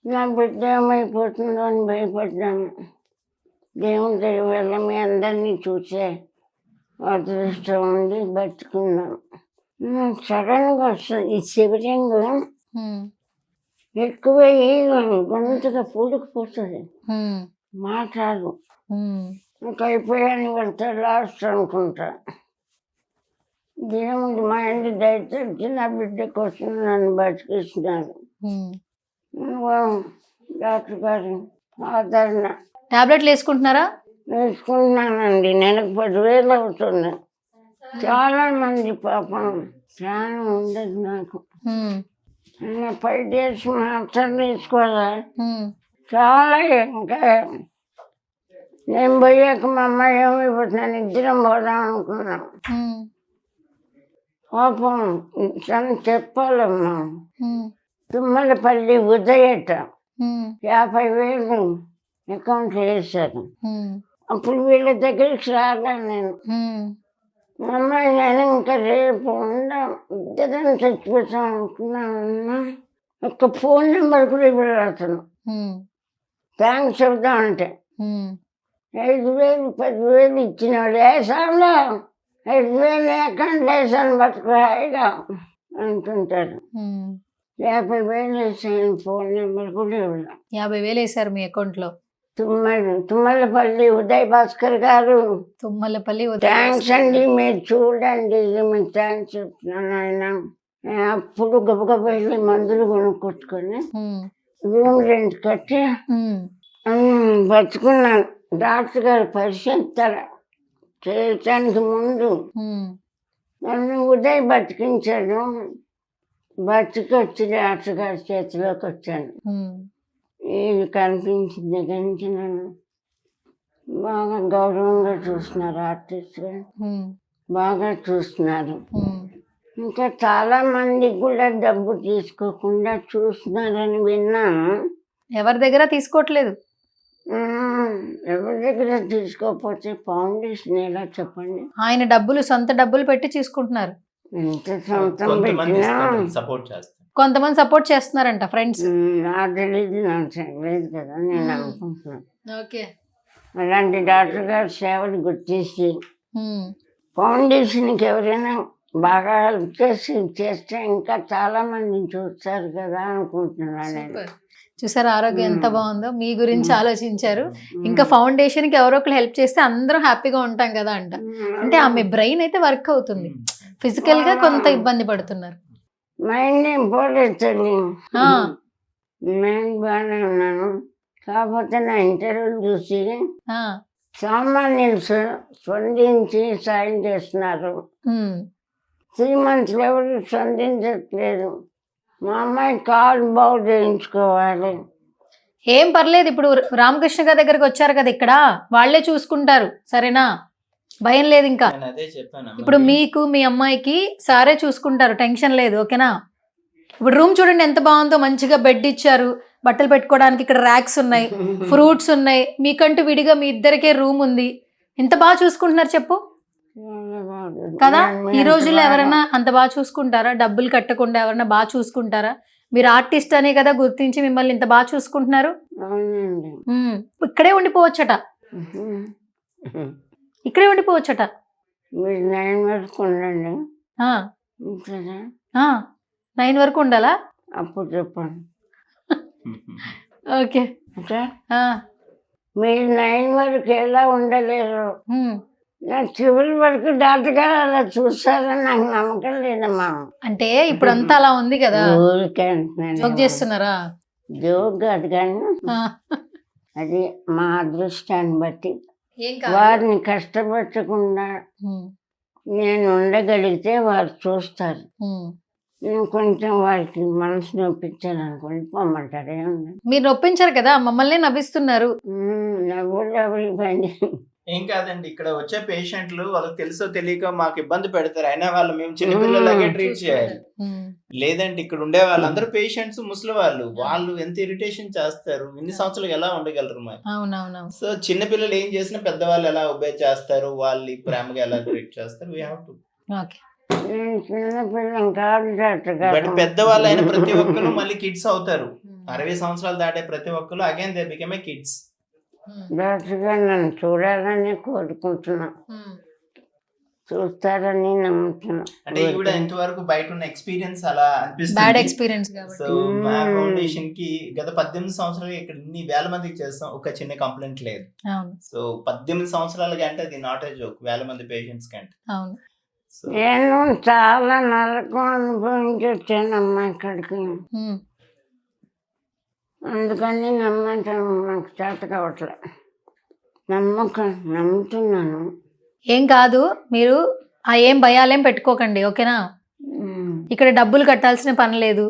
నా బిడ్డ ఏమైపోతుందో అని భయపడ్డాను. దేవుని దయ వల్ల మీ అందరినీ చూసే అదృష్టం ఉండి బతుకున్నాను. సడన్గా వస్తుంది ఈ శివలింగ ఉమ్, ఎక్కువ గొంతుగా పూడుకుపోతుంది, ఉమ్, మాట్లాడు. ఉమ్, ఇంకా అయిపోయాను వెళ్తే లాస్ట్ అనుకుంటా. దేవుడు మా ఇంటి దయచేసి నా బిడ్డ కోసం నన్ను బతికిస్తున్నాడు. ఉమ్. డాక్టర్ గారు ఆదరణ టాబ్లెట్లు వేసుకుంటున్నారా? వేసుకుంటున్నానండి. నెలకు 10,000 అవుతుంది. చాలా మంది పాపం ప్రాణం ఉండదు నాకు. ఉమ్, 5 days మాత్రం తీసుకోవాలా, ఉమ్, చాలా. ఇంకా నేను పోయాక మా అమ్మాయి ఏమైపోతున్నాను, ఇద్దరం పోదాం అనుకున్నాం. ఉమ్, పాపం తను చెప్పాలమ్మా. ఉమ్, తుమ్మలపల్లి ఉదయట ఉమ్, 50,000 అకౌంట్లో వేశారు. ఉమ్, అప్పుడు వీళ్ళ దగ్గరికి రాలే నేను. ఉమ్, మా అమ్మాయి నేను ఇంకా రేపు ఇద్దరం చచ్చిపోతాం అనుకున్నాను. ఒక్క ఫోన్ నెంబర్ కూడా ఇప్పుడు అతను ఉమ్, థ్యాంక్స్ చెబుతామంటే ఉమ్, 5,000 10,000 ఇచ్చినాడు. వేసాంలో 5,000 అకౌంట్లో వేసాను, బతుకు హాయిగా అంటుంటారు. ఉమ్. 50,000 వేసాను, ఫోన్ నెంబర్ కూడా ఇవ్వలేదు. 50,000 వేశారు మీ అకౌంట్ లో. తుమ్మలపల్లి ఉదయ్ భాస్కర్ గారు తుమ్మలపల్లి థ్యాంక్స్ అండి, మీరు చూడండి, ఇది మీకు థ్యాంక్స్ చెప్తున్నాను. ఆయన అప్పుడు గబగబ వెళ్ళి మందులు కొనుక్కొచ్చుకొని ఉమ్, రూమ్ రెంట్ కట్టి ఉమ్, బతుకున్నాను. డాక్టర్ గారు పరిశీలిస్తారు చేయటానికి ముందు ఉమ్, నన్ను ఉదయ్ బతికించాడు. బతికి వచ్చి డాక్టర్ గారి చేతిలోకి వచ్చాను. ఉమ్, ఇది కనిపించిన దగ్గర నుంచి నన్ను బాగా గౌరవంగా చూస్తున్నారు, ఆర్టిస్ట్గా ఉమ్, బాగా చూస్తున్నారు. ఉమ్. ఇంకా చాలా మంది కూడా డబ్బు తీసుకోకుండా చూస్తున్నారని విన్నాను. ఎవరి దగ్గర తీసుకోవట్లేదు. ఎవరి దగ్గర తీసుకోకపోతే ఫౌండేషన్ ఎలా చెప్పండి? ఆయన డబ్బులు, సొంత డబ్బులు పెట్టి తీసుకుంటున్నారు. ఎంత సొంతం పెట్టినా సపోర్ట్ చేస్తారు. కొంతమంది సపోర్ట్ చేస్తున్నారంట ఫ్రెండ్స్. నాకు తెలియదు, నాకు తెలియదు కదా, నేను అనుకుంటున్నాను. ఓకే. అలాంటి డాక్టర్ గారి సేవలు గుర్తించి ఫౌండేషన్కి ఎవరైనా బాగా హెల్ప్ చేస్తే ఇంకా చాలా మందిని చూస్తారు కదా అనుకుంటున్నాను నేను. చూసారు ఆరోగ్యం ఎంత బాగుందో, మీ గురించి ఆలోచించారు. ఇంకా ఫౌండేషన్ కి ఎవరో ఒకరు హెల్ప్ చేస్తే అందరం హ్యాపీగా ఉంటాం కదా అంట. అంటే ఆమె బ్రెయిన్ అయితే వర్క్ అవుతుంది, ఫిజికల్ గా కొంత ఇబ్బంది పడుతున్నారు. మైండ్ ఏం పోలేదు తల్లి, ఆ, నేను బాగానే ఉన్నాను. కాకపోతే నా ఇంటర్వ్యూలు చూసి ఆ, సామాన్యులు స్పందించి సాయం చేస్తున్నారు. 3 months ఎవరు స్పందించట్లేదు. మా అమ్మాయి కాలు బాగు చేయించుకోవాలి. ఏం పర్లేదు, ఇప్పుడు రామకృష్ణ గారి దగ్గరకు వచ్చారు కదా, ఇక్కడ వాళ్ళే చూసుకుంటారు, సరేనా? భయం లేదు ఇంకా. అదే చెప్పాను. ఇప్పుడు మీకు మీ అమ్మాయికి సారే చూసుకుంటారు, టెన్షన్ లేదు, ఓకేనా? ఇప్పుడు రూమ్ చూడండి ఎంత బాగుందో, మంచిగా బెడ్ ఇచ్చారు, బట్టలు పెట్టుకోవడానికి ఇక్కడ ర్యాక్స్ ఉన్నాయి, ఫ్రూట్స్ ఉన్నాయి, మీకంటూ విడిగా మీ ఇద్దరికే రూమ్ ఉంది. ఎంత బాగా చూసుకుంటున్నారు చెప్పు కదా. ఈ రోజుల్లో ఎవరైనా అంత బాగా చూసుకుంటారా? డబ్బులు కట్టకుండా ఎవరైనా బాగా చూసుకుంటారా? మీరు ఆర్టిస్ట్ అనే కదా గుర్తించి మిమ్మల్ని ఇంత బాగా చూసుకుంటున్నారు. అవునండి. ఇక్కడే ఉండిపోవచ్చట, ఇక్కడే ఉండిపోవచ్చట. మీరు 9 వరకు ఉండండి. ఆ, ఉంటుందా? 9 వరకు ఉండాలా? అప్పుడు చెప్పండి. ఓకే. అంటే మీరు 9 వరకు ఎలా ఉండలేరు, నా చివరి వరకు డాక్టర్ గారు అలా చూస్తారని నాకు నమ్మకం లేదమ్మా. అంటే ఇప్పుడు అంతా అలా ఉంది కదా, ఊరికే జోక్ చేస్తున్నారా? జోక్ కాదు కానీ ఆ, అది మా అదృష్టాన్ని బట్టి ఏం కాదు. వారిని కష్టపెట్టకుండా నేను ఉండగలిగితే వారు చూస్తారు. నేను కొంచెం వారికి మనసు నొప్పించాను అనుకోండి, పొమ్మంటారు. ఏముంది, మీరు నొప్పించారు కదా, మమ్మల్ని నవ్విస్తున్నారు. నవ్వులు ఎవరి పని. ఏం కాదండి, ఇక్కడ వచ్చే పేషెంట్లు వాళ్ళకి తెలుసో తెలియక మాకు ఇబ్బంది పెడతారు, అయినా వాళ్ళు మేము చిన్నపిల్లలాగే ట్రీట్ చేయాలి. లేదంటే ఇక్కడ ఉండే వాళ్ళందరూ పేషెంట్స్, ముసలి వాళ్ళు ఎంత ఇరిటేషన్ చేస్తారు, ఇన్ని సంవత్సరాలు ఎలా ఉండగలరు మరి. అవునవునవును. సో చిన్నపిల్లలు ఏం చేసినా పెద్దవాళ్ళు ఎలా ఒబే చేస్తారు, వాళ్ళు ప్రేమగా ఎలా ట్రీట్ చేస్తారు, వీ హావ్ టు. ఓకే. నేను చిన్నపిల్లని కాదు డాక్టర్ బట్ గారు. పెద్దవాళ్ళు అయిన ప్రతి ఒక్కరు మళ్ళీ కిడ్స్ అవుతారు. 60 సంవత్సరాలు దాటే ప్రతి ఒక్కరు again they become a kids. Doctor గారు నన్ను చూడాలని కోరుకుంటున్నా, చూస్తారని నమ్ముతున్నా. అంటే ఈవిడ ఇంతవరకు బయట ఉన్న ఎక్స్పీరియన్స్ అలా బ్యాడ్ అనిపిస్తుంది. ఎక్స్పీరియన్స్ సో కాబట్టి. మా ఫౌండేషన్ కి గత 18 సంవత్సరాలు ఇక్కడ ఇన్ని వేల మందికి చేస్తాం, ఒక చిన్న కంప్లైంట్ లేదు. అవును సో 18 సంవత్సరాలకి అంటే అది నాట్ ఏ జోక్, వేల మంది పేషెంట్స్ కంటే. అవును. సో నేను చాలా నరకం అనుభవించి వచ్చానమ్మా ఇక్కడికి, అందుకని నమ్మటం నాకు చేత కావట్లే. నమ్ముతున్నాను. ఏం కాదు, మీరు ఆ ఏం భయాలేం పెట్టుకోకండి, ఓకేనా? ఇక్కడ డబ్బులు కట్టాల్సిన పని లేదు,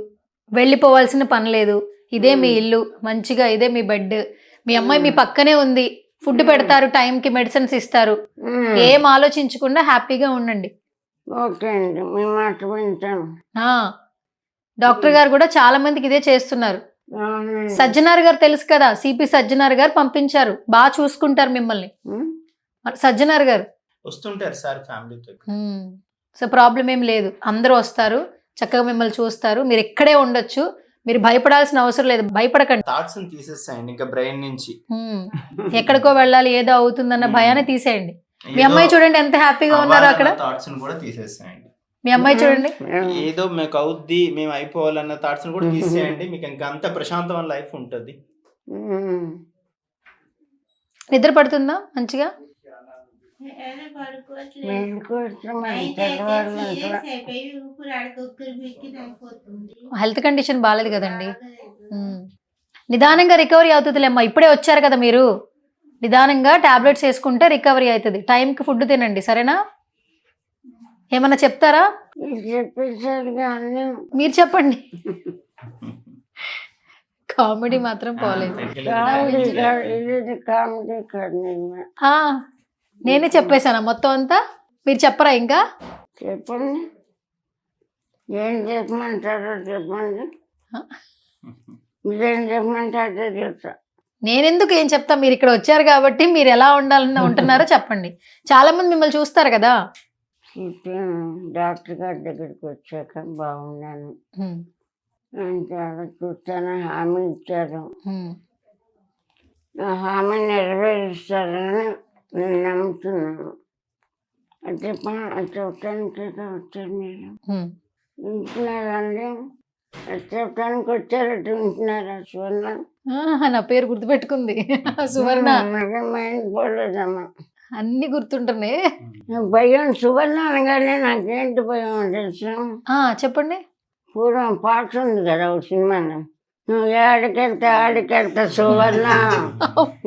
వెళ్ళిపోవాల్సిన పని లేదు. ఇదే మీ ఇల్లు, మంచిగా ఇదే మీ బెడ్, మీ అమ్మాయి మీ పక్కనే ఉంది, ఫుడ్ పెడతారు, టైంకి మెడిసిన్స్ ఇస్తారు. ఏం ఆలోచించకుండా హ్యాపీగా ఉండండి. ఓకే అండి, మీ మాట వింటాను. డాక్టర్ గారు కూడా చాలా మందికి ఇదే చేస్తున్నారు. అవునండి. సజ్జనార్ గారు తెలుసు కదా, సిపి సజ్జనార్ గారు పంపించారు, బాగా చూసుకుంటారు మిమ్మల్ని. సజ్జనార్ గారు వస్తుంటారు సార్ ఫ్యామిలీతో. సో ప్రాబ్లం ఏం లేదు, అందరూ వస్తారు, చక్కగా మిమ్మల్ని చూస్తారు, మీరు ఇక్కడే ఉండొచ్చు, మీరు భయపడాల్సిన అవసరం లేదు, భయపడకండి. థాట్స్ తీసేస్తాయండి ఇంకా బ్రెయిన్ నుంచి. ఎక్కడికో వెళ్ళాలి, ఏదో అవుతుందన్న భయాన్ని తీసేయండి. మీ అమ్మాయి చూడండి ఎంత హ్యాపీగా ఉన్నారు అక్కడ. థాట్స్ కూడా తీసేస్తాయండి. మీ అమ్మాయి చూడండి, ఏదో మీకు అవుద్ది, మేము అయిపోవాలన్న థాట్స్ కూడా తీసేయండి, మీకు ఇంకా అంత ప్రశాంతమైన లైఫ్ ఉంటుంది. నిద్ర పడుతుందా మంచిగా? హెల్త్ కండిషన్ బాగాలేదు కదండి. నిదానంగా రికవరీ అవుతుందిలేమ్మా, ఇప్పుడే వచ్చారు కదా మీరు, నిదానంగా టాబ్లెట్స్ వేసుకుంటే రికవరీ అవుతుంది. టైంకి ఫుడ్ తినండి, సరేనా? ఏమన్నా చెప్తారా? మీరు చెప్పండి. కామెడీ మాత్రం పోలేదు. నేనే చెప్పేశానా మొత్తం అంతా? మీరు చెప్పరా ఇంకా? చెప్పండి, ఏం చెప్పమంటారో చెప్పండి, మీరేం చెప్పమంటారో చెప్తా. నేనెందుకు ఏం చెప్తా, మీరు ఇక్కడ వచ్చారు కాబట్టి మీరు ఎలా ఉండాలని ఉంటున్నారో చెప్పండి. చాలా మంది మిమ్మల్ని చూస్తారు కదా. డాక్టర్ గారి దగ్గరికి వచ్చాక బాగున్నాను, చాలా చూస్తాను, హామీ ఇచ్చారు, ఆ హామీ నెరవేరుస్తారని నేను నమ్ముతున్నాను. అంటే చూడటానికి వచ్చారు మీరు, వింటున్నారండి? చెప్పడానికి వచ్చారట్టు వింటున్నారా? సువర్ణ నా పేరు గుర్తుపెట్టుకుంది, సువర్ణ. మైండ్ పోలేదమ్మా, అన్ని గుర్తుంటున్నాయి. భయం సువర్ణ అనగానే నాకేంటి భయం తెలుసు? చెప్పండి. పూర్వం పాట ఉంది కదా ఒక సినిమాలో, నువ్వు ఏడికెళ్తే ఆడికెళ్తా సువర్ణ,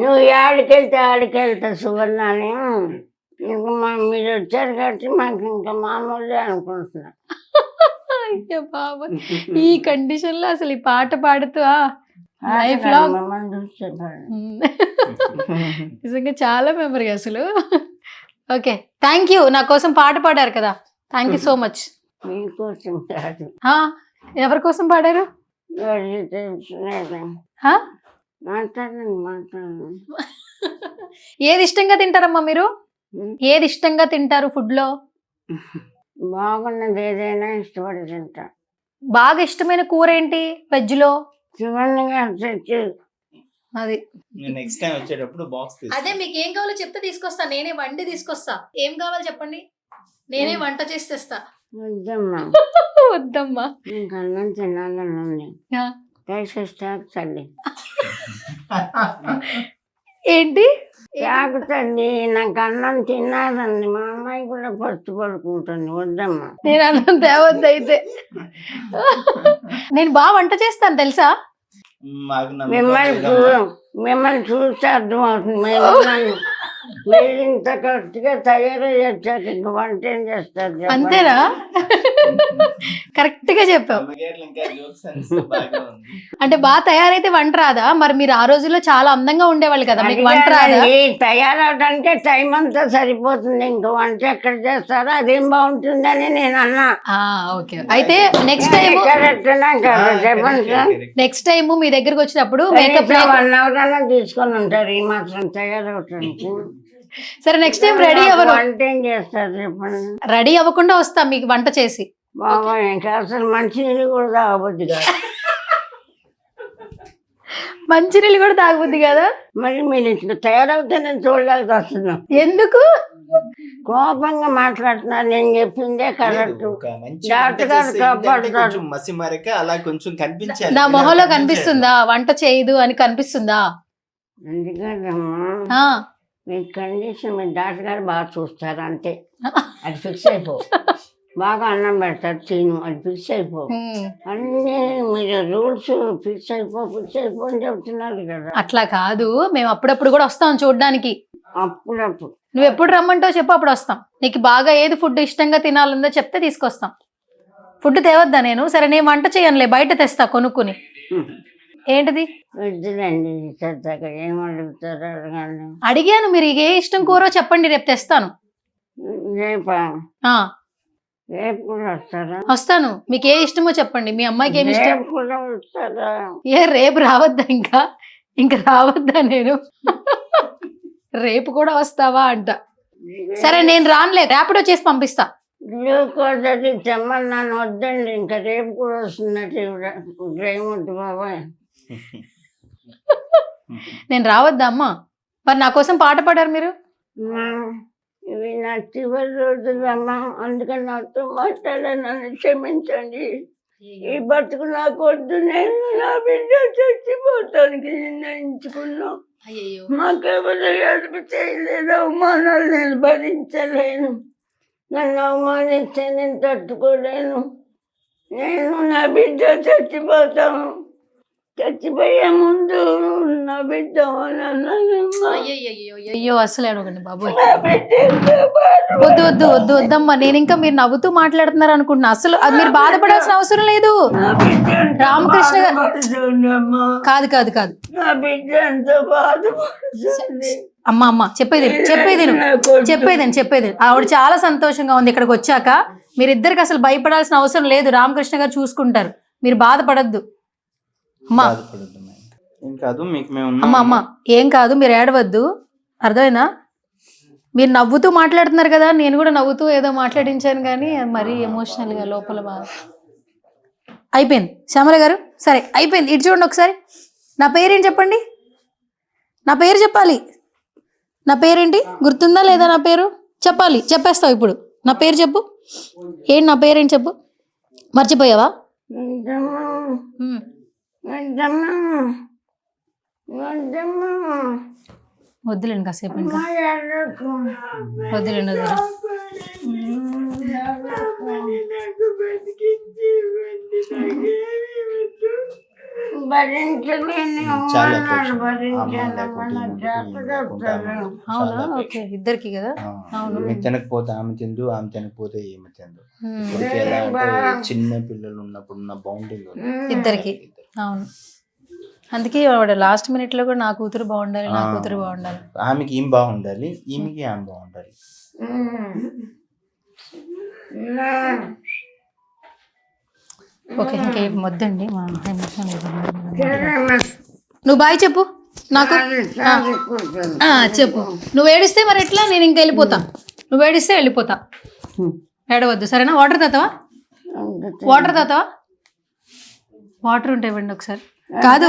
నువ్వు ఏడికెళ్తే ఆడికెళ్తా సువర్ణ అని. ఇంకా మీరు వచ్చారు కాబట్టి మాకు ఇంకా మామూలే అనుకుంటున్నా. అయ్యో బాబా, ఈ కండిషన్ లో అసలు ఈ పాట పాడుతూ లైఫ్ లాంగ్ నిజంగా చాలా మెమరీ అసలు. ఓకే, థ్యాంక్ యూ, నా కోసం పాట పాడారు కదా, థ్యాంక్ యూ సో మచ్. మీకోసం కాదు, ఎవరి కోసం పాడారు? మాట్లాడండి. ఏది ఇష్టంగా తింటారమ్మా మీరు? ఏది ఇష్టంగా తింటారు ఫుడ్ లో? బాగున్నది ఏదైనా ఇష్టపడి తింటా. బాగా ఇష్టమైన కూర ఏంటి వెజ్ లో? అది నెక్స్ట్ టైం వచ్చేటప్పుడు బాక్స్ అదే, మీకు ఏం కావాలో చెప్తే తీసుకొస్తా, నేనే వండి తీసుకొస్తా. ఏం కావాలో చెప్పండి, నేనే వంట చేసి తెస్తా. వద్దమ్మా వద్దమ్మా, ఇంకా అన్నం తినాలని ఉంది, దయచేసి తల్లి. ఏంటి తాగుతుంది, నాకు అన్నం తినాలండి, మా అమ్మాయి కూడా పస్తు పడుకుంటుంది. వద్దమ్మా, నేను అన్నం తేవద్దు అయితే. నేను బాగా వంట చేస్తాను తెలుసా? మిమ్మల్ని చూస్తే అర్థమవుతుంది. మీరు ఇంత కరెక్ట్గా తయారయ్యి వచ్చాక ఇంక వంట ఏం చేస్తారు చెప్పండి? అంతేనా? కరెక్ట్ గా చెప్పావు. అంటే బాగా తయారైతే వంట రాదా? మరి మీరు ఆ రోజుల్లో చాలా అందంగా ఉండేవాళ్ళు కదా, మీకు వంట రాదా? అడిగానండి, తయారవడానికే టైం అంతా సరిపోతుంది, ఇంక వంట ఎక్కడ చేస్తారో అదేం బాగుంటుందని నేను అన్నా. ఓకే, అయితే నెక్స్ట్ టైం కరెక్టేనా కదా చెప్పండి సార్. నెక్స్ట్ టైం మీ దగ్గరకు వచ్చినప్పుడు మేకప్ 1 hour అన్నా తీసుకొని ఉంటారు ఈ మాత్రం తయారవటానికి. సరే నెక్స్ట్ టైం రెడీ అవ్వను, వంట ఏం చేస్తారు చెప్పండి? రెడీ అవ్వకుండా వస్తాం మీకు వంట చేసి. బాబా ఇంకా అసలు మంచినీళ్ళు కూడా తాగబుద్ది కాదు. మంచినీళ్ళు కూడా తాగబుద్ది కదా? మరి మీరు ఇట్లా తయారవుతే నేను చూడలేక వస్తున్నాం. ఎందుకు కోపంగా మాట్లాడుతున్నారు, నేను చెప్పిందే కరెక్ట్. డాక్టర్ గారు కాపాడుతారు. మసి మరక అలా కొంచెం కనిపించాలి. నా మొహంలో కనిపిస్తుందా వంట చేయదు అని కనిపిస్తుందా? ఎందుకంటమ్మా మీ కండిషన్ మీ డాక్టర్ గారు బాగా చూస్తారు అంతే, అది ఫిక్స్ అయిపో. బాగా అన్నం పెడతారు తిను, అది ఫిక్స్ అయిపో. అన్నీ మీరు రూల్స్ ఫిక్స్ అయిపో అని చెప్తున్నారు కదా. అట్లా కాదు, మేము అప్పుడప్పుడు కూడా వస్తాం చూడడానికి. అప్పుడప్పుడు నువ్వు ఎప్పుడు రమ్మంటావు చెప్పు, అప్పుడు వస్తాం. నీకు బాగా ఏది ఫుడ్ ఇష్టంగా తినాలందో చెప్తే తీసుకొస్తాం. ఫుడ్ తేవద్దా నేను? సరే నేను వంట చేయనులే, బయట తెస్తా కొనుక్కుని. ఏంటిది? వద్దులండి సరదాగా ఏం అడుగుతారు అడగండి. అడిగాను, మీరు ఏ ఇష్టం కూరో చెప్పండి, రేపు తెస్తాను. రేపా? ఆ, రేపు కూడా వస్తారా? వస్తాను. మీకు ఏ ఇష్టమో చెప్పండి, మీ అమ్మాయికి ఏమి ఇష్టం. రేపు కూడా వస్తారా? రేపు రావద్దా? ఇంకా రావద్దా నేను? రేపు కూడా వస్తావా అంట. సరే నేను రానులే, ర్యాపిడో చేసి పంపిస్తా. గ్లూకోజ్ అది తెమ్మన్నాను, వద్దండి ఇంకా రేపు కూడా వస్తున్నట్టు డ్రైవ్ వద్దు బాబాయ్. నేను రావద్దా అమ్మా? మరి నా కోసం పాట పాడారు మీరు. ఇవి నా చివరి రోజులమ్మా, అందుకని నాతో మాట్లాడానని క్షమించండి. ఈ బతుకు నాకు వద్దు, నేను నా బిడ్డ చచ్చిపోతానికి నిర్ణయించుకున్నా. మాకెవరు అదుపు చేయలేదు, అవమానాలు నేను భరించలేను. నన్ను అవమానిస్తే నేను తట్టుకోలేను. నేను నా బిడ్డ చచ్చిపోతాను, చచ్చిపోయే ముందు నా బిడ్డ అయ్యో అసలు అడగండి బాబు. వద్దు వద్దు వద్దు వద్దమ్మా, నేను ఇంకా మీరు నవ్వుతూ మాట్లాడుతున్నారు అనుకుంటున్నా. అసలు అది మీరు బాధపడాల్సిన అవసరం లేదు. రామకృష్ణ కాదు కాదు కాదు నా బిడ్డ ఎంతో బాధపడుతుంది. అమ్మ చెప్పేది ఆవిడ చాలా సంతోషంగా ఉంది ఇక్కడికి వచ్చాక. మీరిద్దరికి అసలు భయపడాల్సిన అవసరం లేదు, రామకృష్ణ గారు చూసుకుంటారు, మీరు బాధపడద్దు. అమ్మా అమ్మ ఏం కాదు, మీరు ఏడవద్దు, అర్థమైందా? మీరు నవ్వుతూ మాట్లాడుతున్నారు కదా, నేను కూడా నవ్వుతూ ఏదో మాట్లాడించాను, కానీ మరీ ఎమోషనల్గా లోపల బాగా అయిపోయింది. శ్యామల గారు సరే అయిపోయింది, ఇటు చూడండి ఒకసారి. నా పేరేంటి చెప్పండి, నా పేరు చెప్పాలి. నా పేరేంటి గుర్తుందా లేదా? నా పేరు చెప్పాలి, చెప్పేస్తావు ఇప్పుడు. నా పేరు చెప్పు, ఏంటి నా పేరేంటి చెప్పు. మర్చిపోయావా? వద్దులేండి కాసేపు, ఇంకా వద్దులేండి వద్దులే. అవునా? ఓకే, ఇద్దరికి కదా. అవును, మీకు తినకపోతే ఆమె తిందు, ఆమె తినకపోతే ఏమి తిందు. ఎలా అంటే చిన్న పిల్లలు ఉన్నప్పుడు ఉన్న బాండింగ్ ఇద్దరికి. అవును, అందుకే ఆవిడ లాస్ట్ మినిట్ లో కూడా నా కూతురు బాగుండాలి, నా కూతురు బాగుండాలి. ఆమెకి ఏం బాగుండాలి, ఈమెకి ఆమె బాగుండాలి. ఓకే, ఇంకేం వద్దండి. నువ్వు బాయ్ చెప్పు నాకు. చెప్పు. నువ్వు ఏడిస్తే మరి ఎట్లా? నేను ఇంకా వెళ్ళిపోతా. నువ్వు ఏడిస్తే వెళ్ళిపోతా, ఏడవద్దు సరేనా? వాటర్ తాతావా? వాటర్ ఉంటే ఇవ్వండి ఒకసారి. కాదు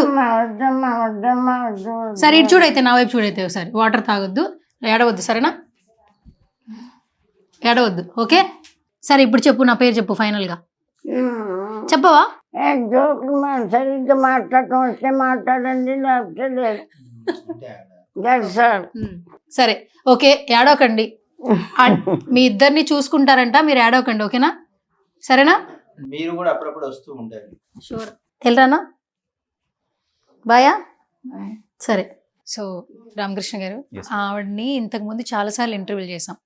సరే, ఇటు చూడైతే, నా వైపు చూడైతే ఒకసారి. వాటర్ తాగొద్దు, ఏడవద్దు సరేనా? ఏడవద్దు, ఓకే? సరే ఇప్పుడు చెప్పు, నా పేరు చెప్పు ఫైనల్గా. చెప్పవా? సరిగ్గా మాట్లాడటం వస్తే మాట్లాడండి, లేకపోతే లేదు. సరే ఓకే, ఏడవకండి. మీ ఇద్దరిని చూసుకుంటారంట, మీరు ఏడవకండి, ఓకేనా? సరేనా? మీరు కూడా అప్పుడప్పుడు వస్తూ ఉంటారు. షూర్. వెళ్ళరానా? బాయా? సరే సో రామకృష్ణ గారు, Yes. ఆవిడని ఇంతకుముందు చాలాసార్లు ఇంటర్వ్యూలు చేసాం.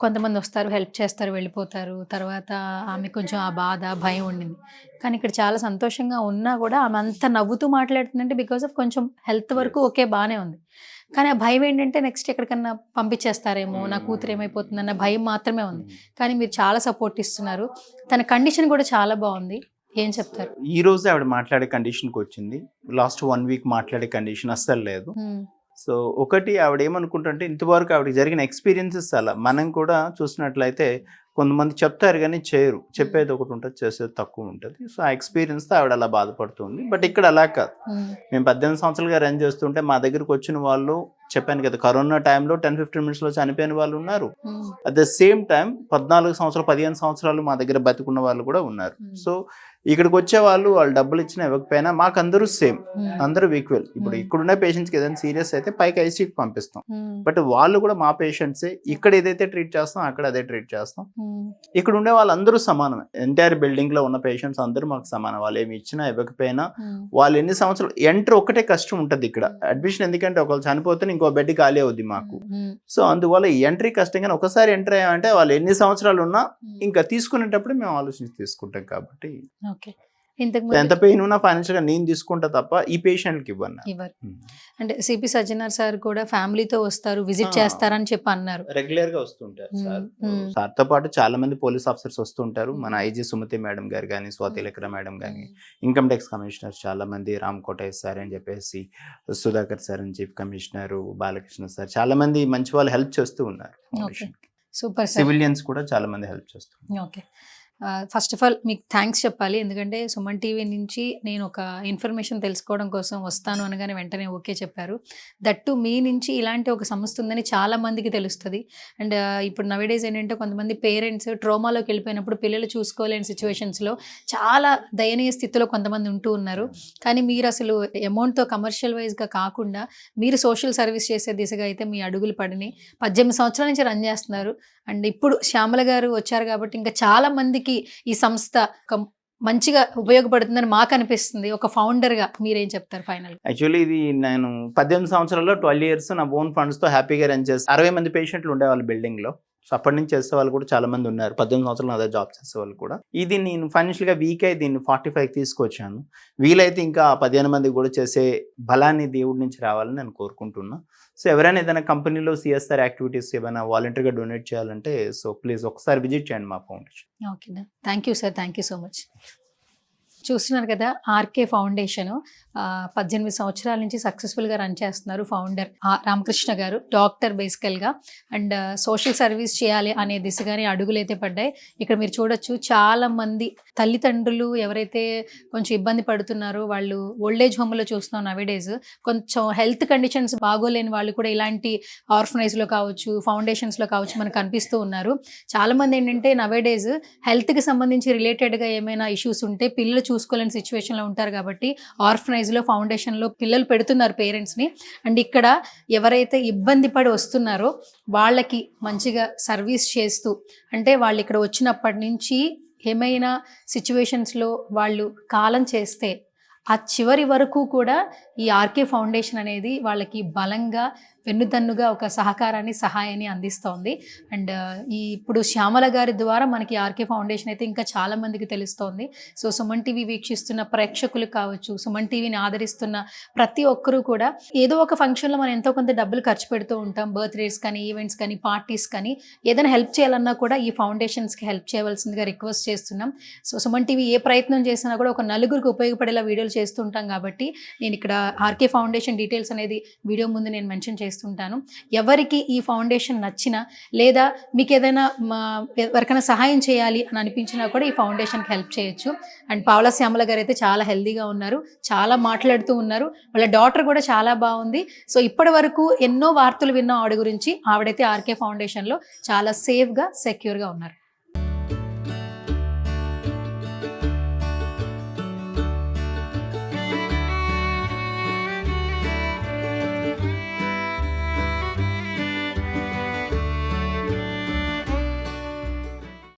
కొంతమంది వస్తారు, హెల్ప్ చేస్తారు, వెళ్ళిపోతారు. తర్వాత ఆమె కొంచెం ఆ బాధ, భయం ఉండింది. కానీ ఇక్కడ చాలా సంతోషంగా ఉన్నా కూడా ఆమె అంత నవ్వుతూ మాట్లాడుతుందంటే బికాస్ ఆఫ్ కొంచెం హెల్త్ వరకు ఓకే బాగానే ఉంది. కానీ ఆ భయం ఏంటంటే నెక్స్ట్ ఎక్కడికన్నా పంపించేస్తారేమో, నా కూతురు ఏమైపోతుందన్న భయం మాత్రమే ఉంది. కానీ మీరు చాలా సపోర్ట్ ఇస్తున్నారు. తన కండిషన్ కూడా చాలా బాగుంది. ఏం చెప్తారు? ఈ రోజు ఆవిడ మాట్లాడే కండిషన్కి వచ్చింది. లాస్ట్ 1 వీక్ మాట్లాడే కండిషన్ అస్సలు లేదు. సో ఒకటి ఆవిడ ఏమనుకుంటుంటే ఇంతవరకు ఆవిడకి జరిగిన ఎక్స్పీరియన్సెస్ అలా మనం కూడా చూసినట్లయితే కొంతమంది చెప్తారు కానీ చేయరు. చెప్పేది ఒకటి ఉంటుంది, చేసేది తక్కువ ఉంటుంది. సో ఆ ఎక్స్పీరియన్స్తో ఆవిడ అలా బాధపడుతుంది. బట్ ఇక్కడ అలా కాదు. మేము 18 సంవత్సరాలుగా రన్ చేస్తుంటే మా దగ్గరకు వచ్చిన వాళ్ళు చెప్పాను కదా, కరోనా టైంలో 10-15 మినిట్స్లో చనిపోయిన వాళ్ళు ఉన్నారు. అట్ ద సేమ్ టైం 14 సంవత్సరాలు 15 సంవత్సరాలు మా దగ్గర బతుకున్న వాళ్ళు కూడా ఉన్నారు. సో ఇక్కడికి వచ్చే వాళ్ళు డబ్బులు ఇచ్చినా ఇవ్వకపోయినా మాకు అందరూ సేమ్, అందరూ ఈక్వల్. ఇప్పుడు ఇక్కడున్న పేషెంట్స్కి ఏదైనా సీరియస్ అయితే పైకి ఐసీయూకి పంపిస్తాం. బట్ వాళ్ళు కూడా మా పేషెంట్సే. ఇక్కడ ఏదైతే ట్రీట్ చేస్తాం అక్కడ అదే ట్రీట్ చేస్తాం. ఇక్కడ ఉండే వాళ్ళందరూ సమానమే. ఎంటైర్ బిల్డింగ్ లో ఉన్న పేషెంట్స్ అందరూ మాకు సమానం. వాళ్ళు ఏమి ఇచ్చినా ఇవ్వకపోయినా వాళ్ళు ఎన్ని సంవత్సరాలు ఎంటర్ ఒకటే కష్టం ఉంటుంది ఇక్కడ అడ్మిషన్. ఎందుకంటే ఒకళ్ళు చనిపోతే ఇంకో బెడ్ ఖాళీ అవుద్ది మాకు. సో అందువల్ల ఈ ఎంట్రీ కష్టం. కానీ ఒకసారి ఎంటర్ అయ్యామంటే వాళ్ళు ఎన్ని సంవత్సరాలు ఉన్నా ఇంకా తీసుకునేటప్పుడు మేము ఆలోచించి తీసుకుంటాం. కాబట్టి ఎంత పెయిన్ ఉన్నా ఫైనాన్షియల్ గా నేను తీసుకుంటా తప్ప ఈ పేషెంట్ కి ఇవ్వను. అంటే సిపి సజ్జనార్ సార్ కూడా ఫ్యామిలీతో వస్తారు, విజిట్ చేస్తారని చెప్పి అన్నారు. రెగ్యులర్ గా వస్తుంటారు సార్. సార్ తో పాటు చాలా మంది పోలీస్ ఆఫీసర్స్ వస్తుంటారు. మన ఐజీ సుమతి మేడం గారు కానీ, స్వాతి లెక్కర మేడం కానీ, ఇన్కమ్ ట్యాక్స్ కమిషనర్ చాలా మంది, రామ్ కోటయ్య సార్ అని చెప్పేసి, సుధాకర్ సార్ అని చీఫ్ కమిషనర్, బాలకృష్ణ సార్, చాలా మంది మంచి వాళ్ళు హెల్ప్ చేస్తూ ఉన్నారు. సూపర్. సివిలియన్స్ కూడా చాలా మంది హెల్ప్ చేస్తున్నారు. ఓకే, ఫస్ట్ ఆఫ్ ఆల్ మీకు థ్యాంక్స్ చెప్పాలి. ఎందుకంటే సుమన్ టీవీ నుంచి నేను ఒక ఇన్ఫర్మేషన్ తెలుసుకోవడం కోసం వస్తాను అనగానే వెంటనే ఓకే చెప్పారు. దట్టు మీ నుంచి ఇలాంటి ఒక సంస్థ ఉందని చాలా మందికి తెలుస్తుంది. అండ్ ఇప్పుడు నవేడేస్ ఏంటంటే కొంతమంది పేరెంట్స్ ట్రోమాలోకి వెళ్ళిపోయినప్పుడు పిల్లలు చూసుకోలేని సిచ్యువేషన్స్లో చాలా దయనీయ స్థితిలో కొంతమంది ఉంటూ ఉన్నారు. కానీ మీరు అసలు అమౌంట్తో కమర్షియల్ వైజ్గా కాకుండా మీరు సోషల్ సర్వీస్ చేసే దిశగా అయితే మీ అడుగులు పడినాయి. 18 సంవత్సరాల నుంచి రన్ చేస్తున్నారు. అండ్ ఇప్పుడు శ్యామల గారు వచ్చారు కాబట్టి ఇంకా చాలా మందికి ఈ సంస్థ ఒక మంచిగా ఉపయోగపడుతుందని మాకు అనిపిస్తుంది. ఒక ఫౌండర్గా మీరేం చెప్తారు ఫైనల్? యాక్చువల్లీ ఇది నేను 18 సంవత్సరాల్లో 12 years నా ఓన్ ఫండ్స్తో హ్యాపీగా రన్ చేసి 60 మంది పేషెంట్లు ఉండేవాళ్ళు బిల్డింగ్లో. సో అప్పటి నుంచి చేసే వాళ్ళు కూడా చాలా మంది ఉన్నారు. 18 సంవత్సరాలు అదే జాబ్ చేసే వాళ్ళు కూడా. ఇది నేను ఫైనాన్షియల్గా వీక్ అయి దీన్ని 45కి తీసుకొచ్చాను. వీలైతే ఇంకా 15 మంది కూడా చేసే బలాన్ని దేవుడి నుంచి రావాలని నేను కోరుకుంటున్నా. సో ఎవరైనా ఏదైనా కంపెనీలో సిఎస్ఆర్ యాక్టివిటీస్ ఏమైనా వాలంటీర్గా డొనేట్ చేయాలంటే సో ప్లీజ్ ఒకసారి విజిట్ చేయండి మా foundation. Okay, thank you sir, thank you so much. చూస్తున్నారు కదా, ఆర్కే ఫౌండేషన్ 18 సంవత్సరాల నుంచి సక్సెస్ఫుల్గా రన్ చేస్తున్నారు. ఫౌండర్ రామకృష్ణ గారు, డాక్టర్ బేసికల్గా. అండ్ సోషల్ సర్వీస్ చేయాలి అనే దిశగానే అడుగులైతే పడ్డాయి. ఇక్కడ మీరు చూడొచ్చు, చాలా మంది తల్లిదండ్రులు ఎవరైతే కొంచెం ఇబ్బంది పడుతున్నారో వాళ్ళు ఓల్డేజ్ హోమ్లో చూస్తున్నాం నవేడేస్. కొంచెం హెల్త్ కండిషన్స్ బాగోలేని వాళ్ళు కూడా ఇలాంటి ఆర్ఫనైజ్లో కావచ్చు, ఫౌండేషన్స్లో కావచ్చు మనకు కనిపిస్తూ ఉన్నారు. చాలామంది ఏంటంటే నవేడేస్ హెల్త్కి సంబంధించి రిలేటెడ్గా ఏమైనా ఇష్యూస్ ఉంటే పిల్లలు చూసుకోలేని సిచ్యువేషన్లో ఉంటారు. కాబట్టి ఆర్ఫనైజ్లో, ఫౌండేషన్లో పిల్లలు పెడుతున్నారు పేరెంట్స్ని. అండ్ ఇక్కడ ఎవరైతే ఇబ్బంది పడి వస్తున్నారో వాళ్ళకి మంచిగా సర్వీస్ చేస్తూ, అంటే వాళ్ళు ఇక్కడ వచ్చినప్పటి నుంచి ఏమైనా సిచ్యువేషన్స్లో వాళ్ళు కాలం చేస్తే ఆ చివరి వరకు కూడా ఈ ఆర్కే ఫౌండేషన్ అనేది వాళ్ళకి బలంగా వెన్నుదన్నుగా ఒక సహకారాన్ని, సహాయాన్ని అందిస్తోంది. అండ్ ఇప్పుడు శ్యామల గారి ద్వారా మనకి ఆర్కే ఫౌండేషన్ అయితే ఇంకా చాలా మందికి తెలుస్తోంది. సో సుమన్ టీవీ వీక్షిస్తున్న ప్రేక్షకులు కావచ్చు, సుమన్ టీవీని ఆదరిస్తున్న ప్రతి ఒక్కరూ కూడా ఏదో ఒక ఫంక్షన్లో మనం ఎంతో కొంత డబ్బులు ఖర్చు పెడుతూ ఉంటాం. బర్త్డేస్ కానీ, ఈవెంట్స్ కానీ, పార్టీస్ కానీ, ఏదైనా హెల్ప్ చేయాలన్నా కూడా ఈ ఫౌండేషన్స్కి హెల్ప్ చేయవలసిందిగా రిక్వెస్ట్ చేస్తున్నాం. సో సుమన్ టీవీ ఏ ప్రయత్నం చేసినా కూడా ఒక నలుగురికి ఉపయోగపడేలా వీడియోలు చేస్తుంటాం. కాబట్టి నేను ఇక్కడ ఆర్కే ఫౌండేషన్ డీటెయిల్స్ అనేది వీడియో ముందు నేను మెన్షన్ చేస్తుంటాను. ఎవరికి ఈ ఫౌండేషన్ నచ్చినా లేదా మీకు ఏదైనా ఎవరికైనా సహాయం చేయాలి అని అనిపించినా కూడా ఈ ఫౌండేషన్కి హెల్ప్ చేయొచ్చు. అండ్ పావలా శ్యామల గారు అయితే చాలా హెల్దీగా ఉన్నారు, చాలా మాట్లాడుతూ ఉన్నారు. వాళ్ళ డాటర్ కూడా చాలా బాగుంది. సో ఇప్పటి వరకు ఎన్నో వార్తలు విన్నాం ఆవిడ గురించి. ఆవిడైతే ఆర్కే ఫౌండేషన్లో చాలా సేఫ్గా, సెక్యూర్గా ఉన్నారు.